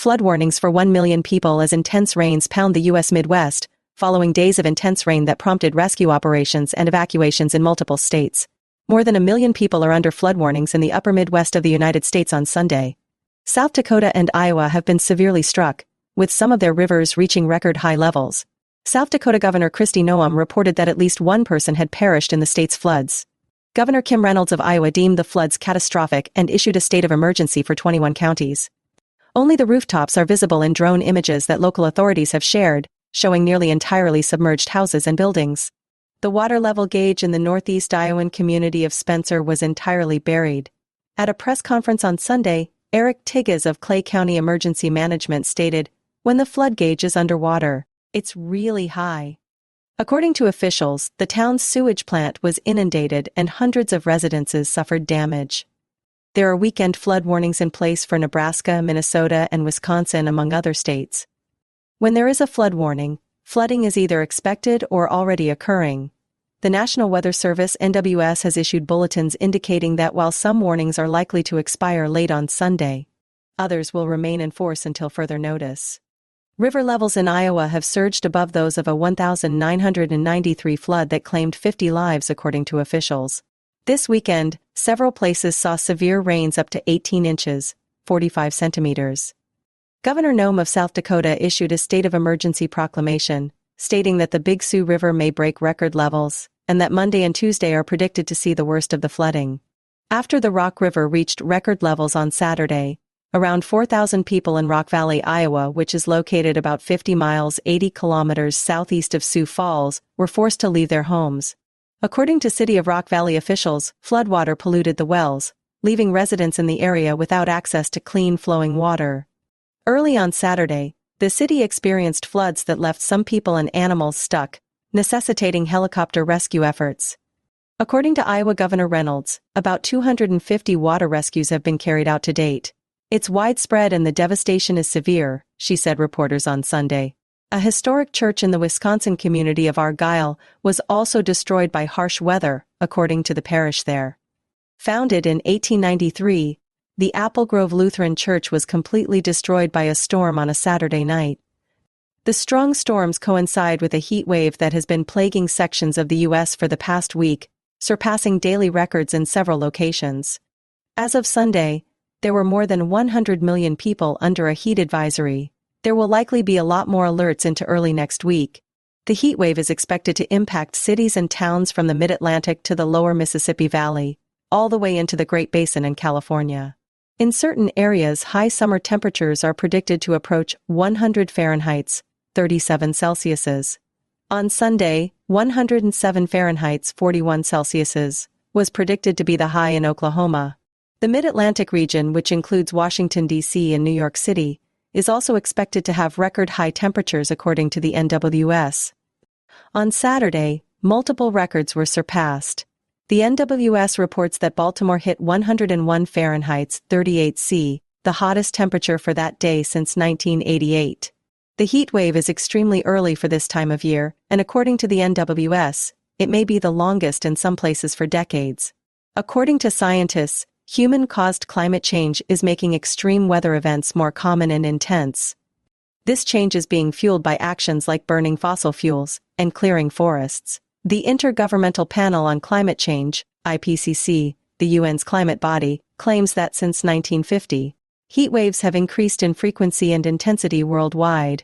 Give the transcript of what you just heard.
flood warnings for 1 million people as intense rains pound the U.S. Midwest, following days of intense rain that prompted rescue operations and evacuations in multiple states. More than 1 million people are under flood warnings in the upper Midwest of the United States on Sunday. South Dakota and Iowa have been severely struck, with some of their rivers reaching record high levels. South Dakota Governor Kristi Noem reported that at least one person had perished in the state's floods. Governor Kim Reynolds of Iowa deemed the floods catastrophic and issued a state of emergency for 21 counties. Only the rooftops are visible in drone images that local authorities have shared, showing nearly entirely submerged houses and buildings. The water level gauge in the northeast Iowan community of Spencer was entirely buried. At a press conference on Sunday, Eric Tigges of Clay County Emergency Management stated, "When the flood gauge is underwater, it's really high." According to officials, the town's sewage plant was inundated and hundreds of residences suffered damage. There are weekend flood warnings in place for Nebraska, Minnesota, and Wisconsin, among other states. When there is a flood warning, flooding is either expected or already occurring. The National Weather Service (NWS) has issued bulletins indicating that while some warnings are likely to expire late on Sunday, others will remain in force until further notice. River levels in Iowa have surged above those of a 1993 flood that claimed 50 lives, according to officials. This weekend, several places saw severe rains up to 18 inches, 45 centimeters. Governor Noem of South Dakota issued a state of emergency proclamation, stating that the Big Sioux River may break record levels, and that Monday and Tuesday are predicted to see the worst of the flooding. After the Rock River reached record levels on Saturday, around 4,000 people in Rock Valley, Iowa, which is located about 50 miles 80 kilometers southeast of Sioux Falls, were forced to leave their homes. According to City of Rock Valley officials, floodwater polluted the wells, leaving residents in the area without access to clean flowing water. Early on Saturday, the city experienced floods that left some people and animals stuck, necessitating helicopter rescue efforts. According to Iowa Governor Reynolds, about 250 water rescues have been carried out to date. "It's widespread and the devastation is severe," she said reporters on Sunday. A historic church in the Wisconsin community of Argyle was also destroyed by harsh weather, according to the parish there. Founded in 1893, the Apple Grove Lutheran Church was completely destroyed by a storm on a Saturday night. The strong storms coincide with a heat wave that has been plaguing sections of the U.S. for the past week, surpassing daily records in several locations. As of Sunday, there were more than 100 million people under a heat advisory. There will likely be a lot more alerts into early next week. The heat wave is expected to impact cities and towns from the Mid-Atlantic to the lower Mississippi Valley, all the way into the Great Basin in California. In certain areas, high summer temperatures are predicted to approach 100 Fahrenheit, 37 Celsius. On Sunday, 107 Fahrenheit, 41 Celsius, was predicted to be the high in Oklahoma. The Mid-Atlantic region, which includes Washington, D.C. and New York City, is also expected to have record high temperatures according to the NWS. On Saturday, multiple records were surpassed. The NWS reports that Baltimore hit 101 Fahrenheit, 38 C, the hottest temperature for that day since 1988. The heat wave is extremely early for this time of year, and according to the NWS, it may be the longest in some places for decades. According to scientists, human-caused climate change is making extreme weather events more common and intense. This change is being fueled by actions like burning fossil fuels and clearing forests. The Intergovernmental Panel on Climate Change, IPCC, the UN's climate body, claims that since 1950, heat waves have increased in frequency and intensity worldwide.